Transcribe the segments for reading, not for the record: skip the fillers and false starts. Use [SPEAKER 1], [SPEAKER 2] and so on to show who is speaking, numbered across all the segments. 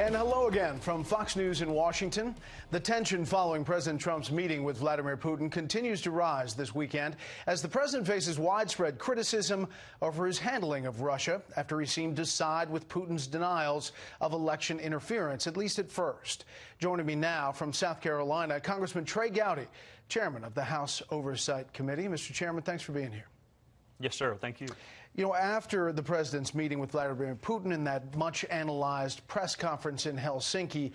[SPEAKER 1] And hello again from Fox News in Washington. The tension following President Trump's meeting with Vladimir Putin continues to rise this weekend as the president faces widespread criticism over his handling of Russia after he seemed to side with Putin's denials of election interference, at least at first. Joining me now from South Carolina, Congressman Trey Gowdy, chairman of the House Oversight Committee. Mr. Chairman, thanks for being here.
[SPEAKER 2] Yes, sir. Thank you.
[SPEAKER 1] You know, after the president's meeting with Vladimir Putin in that much-analyzed press conference in Helsinki,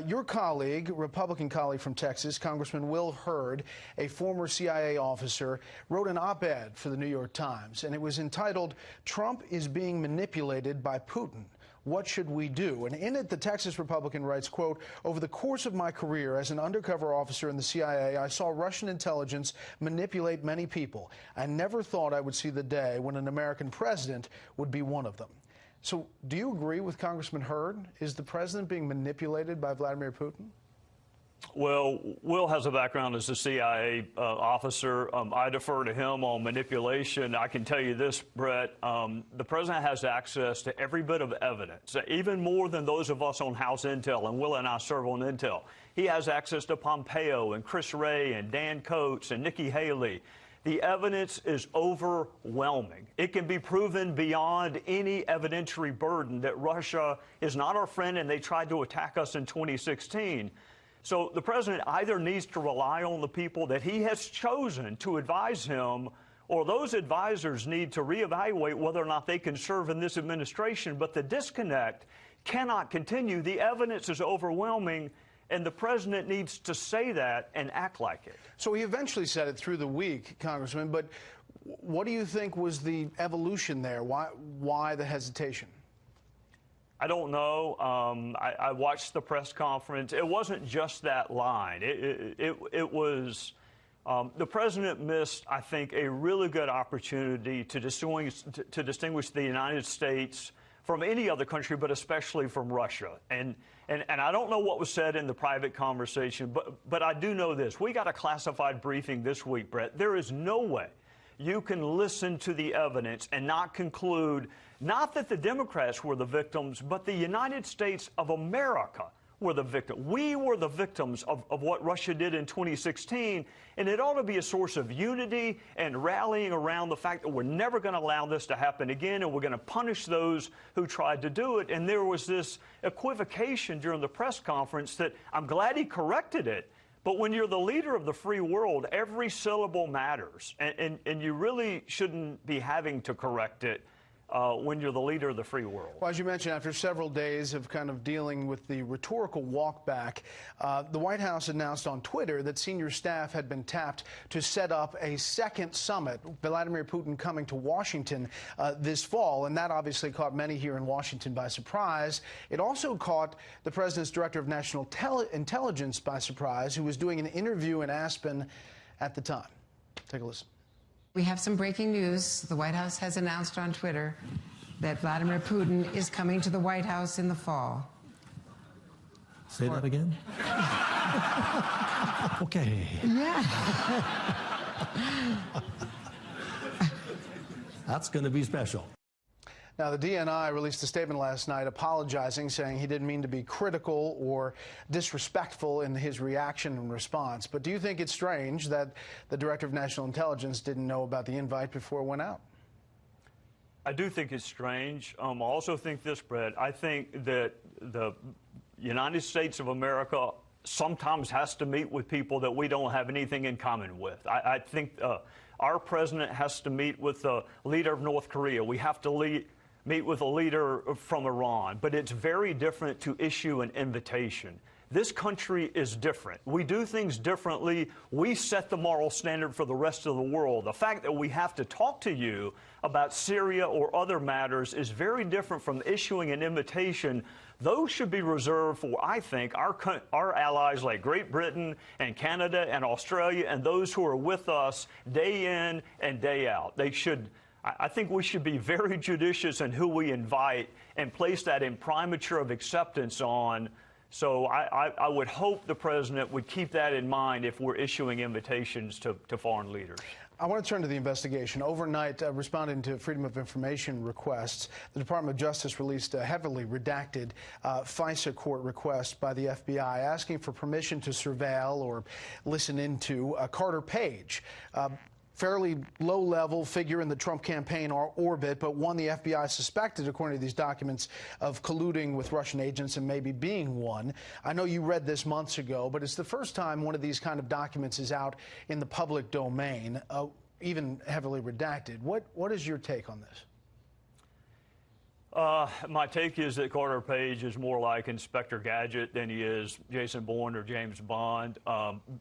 [SPEAKER 1] your colleague, Republican colleague from Texas, Congressman Will Hurd, a former CIA officer, wrote an op-ed for the New York Times, and it was entitled, "Trump is being manipulated by Putin. What should we do?" And in it, the Texas Republican writes, quote, "Over the course of my career as an undercover officer in the CIA, I saw Russian intelligence manipulate many people. I never thought I would see the day when an American president would be one of them." So do you agree with Congressman Hurd? Is the president being manipulated by Vladimir Putin?
[SPEAKER 2] Well, Will has a background as a CIA officer. I defer to him on manipulation. I can tell you this, Brett. The president has access to every bit of evidence, even more than those of us on House Intel, and Will and I serve on Intel. He has access to Pompeo and Chris Wray and Dan Coates and Nikki Haley. The evidence is overwhelming. It can be proven beyond any evidentiary burden that Russia is not our friend and they tried to attack us in 2016. So the president either needs to rely on the people that he has chosen to advise him, or those advisors need to reevaluate whether or not they can serve in this administration. But the disconnect cannot continue. The evidence is overwhelming, and the president needs to say that and act like it.
[SPEAKER 1] So he eventually said it through the week, Congressman, but what do you think was the evolution there? Why the hesitation?
[SPEAKER 2] I don't know. I watched the press conference. It wasn't just that line. It was the president missed, I think, a really good opportunity to distinguish the United States from any other country, but especially from Russia. And I don't know what was said in the private conversation, but I do know this. We got a classified briefing this week, Brett. There is no way you can listen to the evidence and not conclude not that the Democrats were the victims, but the United States of America were the victim. We were the victims of what Russia did in 2016, and it ought to be a source of unity and rallying around the fact that we're never going to allow this to happen again, and we're going to punish those who tried to do it. And there was this equivocation during the press conference that I'm glad he corrected it. But when you're the leader of the free world, every syllable matters, and you really shouldn't be having to correct it when you're the leader of the free world.
[SPEAKER 1] Well, as you mentioned, after several days of kind of dealing with the rhetorical walk back, the White House announced on Twitter that senior staff had been tapped to set up a second summit, Vladimir Putin coming to Washington this fall, and that obviously caught many here in Washington by surprise. It also caught the president's director of national intelligence by surprise, who was doing an interview in Aspen at the time. Take a listen.
[SPEAKER 3] We have some breaking news. The White House has announced on Twitter that Vladimir Putin is coming to the White House in the fall.
[SPEAKER 4] Say that again? Okay.
[SPEAKER 3] Yeah.
[SPEAKER 4] That's going to be special.
[SPEAKER 1] Now, the DNI released a statement last night apologizing, saying he didn't mean to be critical or disrespectful in his reaction and response. But do you think it's strange that the Director of National Intelligence didn't know about the invite before it went out?
[SPEAKER 2] I do think it's strange. I also think this, Brett. I think that the United States of America sometimes has to meet with people that we don't have anything in common with. I think our president has to meet with the leader of North Korea. We have to meet with a leader from Iran, but it's very different to issue an invitation. This country is different. We do things differently. We set the moral standard for the rest of the world. The fact that we have to talk to you about Syria or other matters is very different from issuing an invitation. Those should be reserved for, I think, our allies like Great Britain and Canada and Australia and those who are with us day in and day out. I think we should be very judicious in who we invite and place that imprimatur of acceptance on. So I would hope the president would keep that in mind if we're issuing invitations to foreign leaders.
[SPEAKER 1] I want to turn to the investigation. Overnight, responding to Freedom of Information requests, the Department of Justice released a heavily redacted FISA court request by the FBI asking for permission to surveil or listen into Carter Page. Fairly low-level figure in the Trump campaign orbit, but one the FBI suspected, according to these documents, of colluding with Russian agents and maybe being one. I know you read this months ago, but it's the first time one of these kind of documents is out in the public domain, even heavily redacted. What is your take on this?
[SPEAKER 2] My take is that Carter Page is more like Inspector Gadget than he is Jason Bourne or James Bond.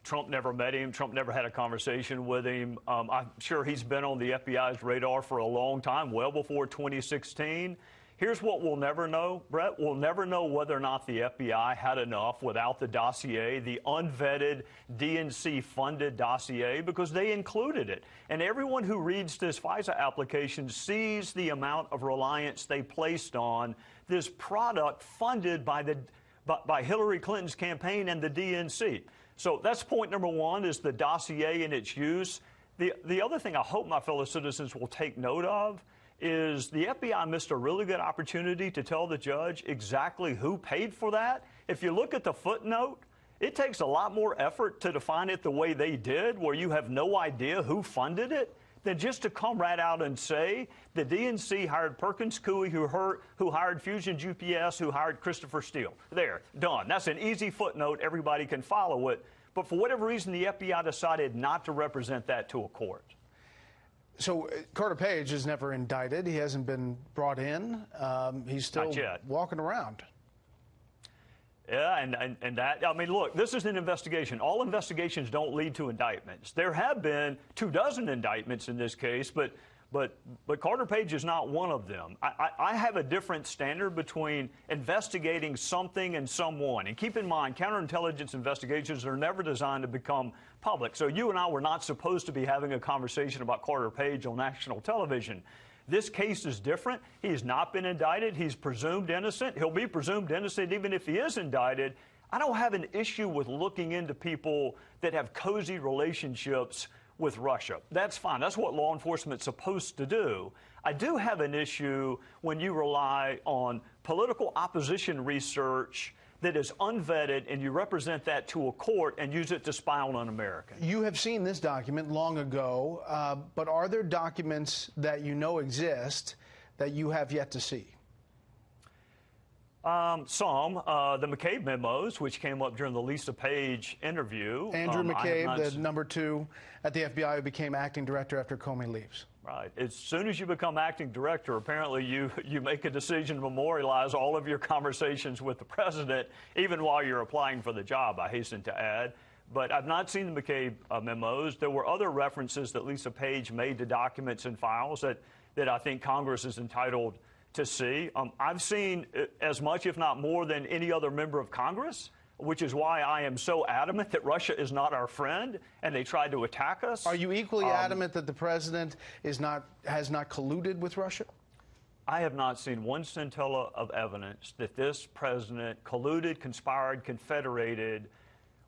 [SPEAKER 2] Trump never met him. Trump never had a conversation with him. I'm sure he's been on the FBI's radar for a long time, well before 2016. Here's what we'll never know, Brett. We'll never know whether or not the FBI had enough without the dossier, the unvetted DNC-funded dossier, because they included it. And everyone who reads this FISA application sees the amount of reliance they placed on this product funded by Hillary Clinton's campaign and the DNC. So that's point number one, is the dossier and its use. The other thing I hope my fellow citizens will take note of is the FBI missed a really good opportunity to tell the judge exactly who paid for that. If you look at the footnote, it takes a lot more effort to define it the way they did, where you have no idea who funded it, than just to come right out and say the DNC hired Perkins Coie, who hired Fusion GPS, who hired Christopher Steele. There, done. That's an easy footnote. Everybody can follow it. But for whatever reason, the FBI decided not to represent that to a court.
[SPEAKER 1] So Carter Page is never indicted. He hasn't been brought in. He's still walking around.
[SPEAKER 2] Yeah, and that, I mean, look, this is an investigation. All investigations don't lead to indictments. There have been 24 indictments in this case, but Carter Page is not one of them. I have a different standard between investigating something and someone. And keep in mind, counterintelligence investigations are never designed to become public. So you and I were not supposed to be having a conversation about Carter Page on national television. This case is different. He has not been indicted. He's presumed innocent. He'll be presumed innocent even if he is indicted. I don't have an issue with looking into people that have cozy relationships with Russia. That's fine. That's what law enforcement's supposed to do. I do have an issue when you rely on political opposition research that is unvetted and you represent that to a court and use it to spy on an American.
[SPEAKER 1] You have seen this document long ago, but are there documents that you know exist that you have yet to see?
[SPEAKER 2] Some. The McCabe memos, which came up during the Lisa Page interview.
[SPEAKER 1] Andrew McCabe, the number 2 at the FBI, who became acting director after Comey leaves.
[SPEAKER 2] Right. As soon as you become acting director, apparently you make a decision to memorialize all of your conversations with the president, even while you're applying for the job, I hasten to add. But I've not seen the McCabe memos. There were other references that Lisa Page made to documents and files that I think Congress is entitled to see. I've seen as much, if not more, than any other member of Congress, which is why I am so adamant that Russia is not our friend and they tried to attack us.
[SPEAKER 1] Are you equally adamant that the president has not colluded with Russia?
[SPEAKER 2] I have not seen one scintilla of evidence that this president colluded, conspired, confederated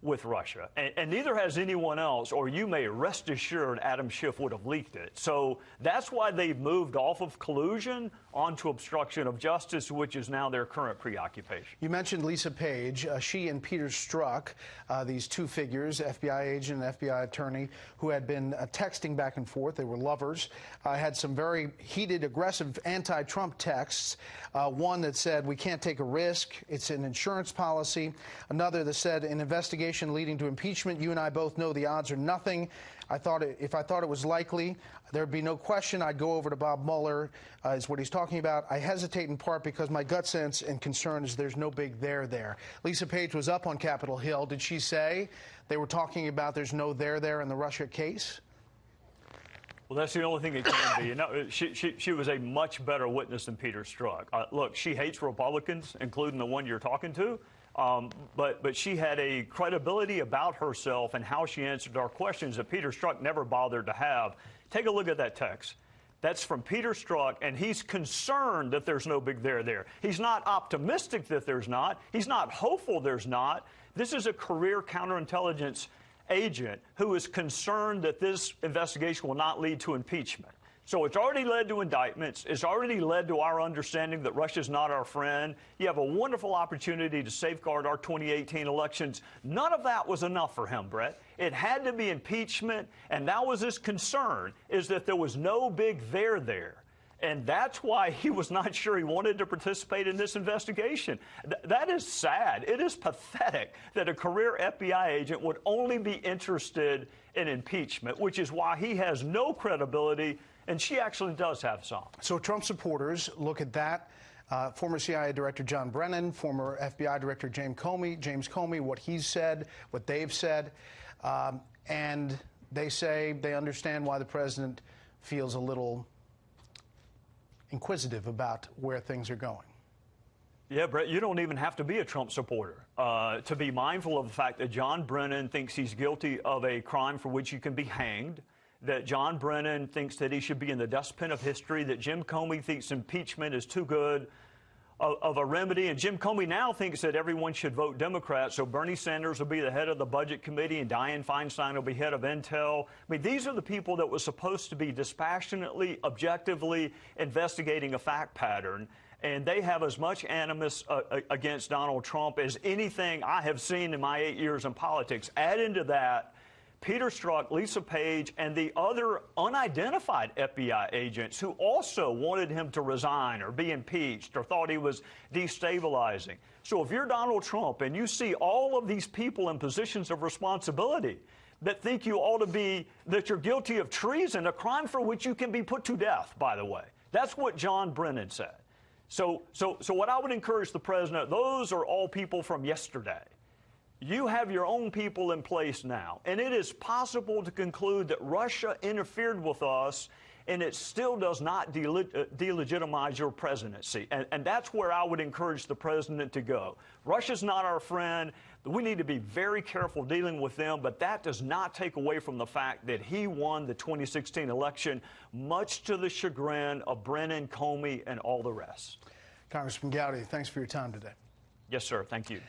[SPEAKER 2] with Russia. And neither has anyone else, or you may rest assured Adam Schiff would have leaked it. So that's why they've moved off of collusion onto obstruction of justice, which is now their current preoccupation.
[SPEAKER 1] You mentioned Lisa Page. She and Peter Strzok, these two figures, FBI agent and FBI attorney, who had been texting back and forth. They were lovers. Had some very heated, aggressive anti-Trump texts. One that said, "We can't take a risk. It's an insurance policy." Another that said, "An investigation leading to impeachment. You and I both know the odds are nothing. If I thought it was likely, there'd be no question I'd go over to Bob Mueller," is what he's talking about. "I hesitate in part because my gut sense and concern is there's no big there." Lisa Page was up on Capitol Hill. Did she say they were talking about there's no there in the Russia case?
[SPEAKER 2] Well, that's the only thing it can be. You know, she was a much better witness than Peter Strzok. Look, she hates Republicans, including the one you're talking to. But she had a credibility about herself and how she answered our questions that Peter Strzok never bothered to have. Take a look at that text. That's from Peter Strzok, and he's concerned that there's no big there. He's not optimistic that there's not. He's not hopeful there's not. This is a career counterintelligence agent who is concerned that this investigation will not lead to impeachment. So it's already led to indictments. It's already led to our understanding that Russia's not our friend. You have a wonderful opportunity to safeguard our 2018 elections. None of that was enough for him, Brett. It had to be impeachment, and that was his concern, is that there was no big there. And that's why he was not sure he wanted to participate in this investigation. That is sad. It is pathetic that a career FBI agent would only be interested in impeachment, which is why he has no credibility, and she actually does have some.
[SPEAKER 1] So Trump supporters look at that. Former CIA Director John Brennan, former FBI Director James Comey, what he's said, what they've said, and they say they understand why the president feels a little inquisitive about where things are going.
[SPEAKER 2] Yeah, Brett, you don't even have to be a Trump supporter to be mindful of the fact that John Brennan thinks he's guilty of a crime for which you can be hanged, that John Brennan thinks that he should be in the dustbin of history, that Jim Comey thinks impeachment is too good of a remedy, and Jim Comey now thinks that everyone should vote Democrat, so Bernie Sanders will be the head of the Budget Committee and Dianne Feinstein will be head of Intel. I mean, these are the people that were supposed to be dispassionately, objectively investigating a fact pattern, and they have as much animus against Donald Trump as anything I have seen in my 8 years in politics. Add into that Peter Strzok, Lisa Page, and the other unidentified FBI agents who also wanted him to resign or be impeached or thought he was destabilizing. So if you're Donald Trump and you see all of these people in positions of responsibility that think you ought to be, that you're guilty of treason, a crime for which you can be put to death, by the way. That's what John Brennan said. So what I would encourage the president, those are all people from yesterday. You have your own people in place now, and it is possible to conclude that Russia interfered with us, and it still does not delegitimize your presidency. And that's where I would encourage the president to go. Russia's not our friend. We need to be very careful dealing with them, but that does not take away from the fact that he won the 2016 election, much to the chagrin of Brennan, Comey, and all the rest.
[SPEAKER 1] Congressman Gowdy, thanks for your time today.
[SPEAKER 2] Yes, sir. Thank you.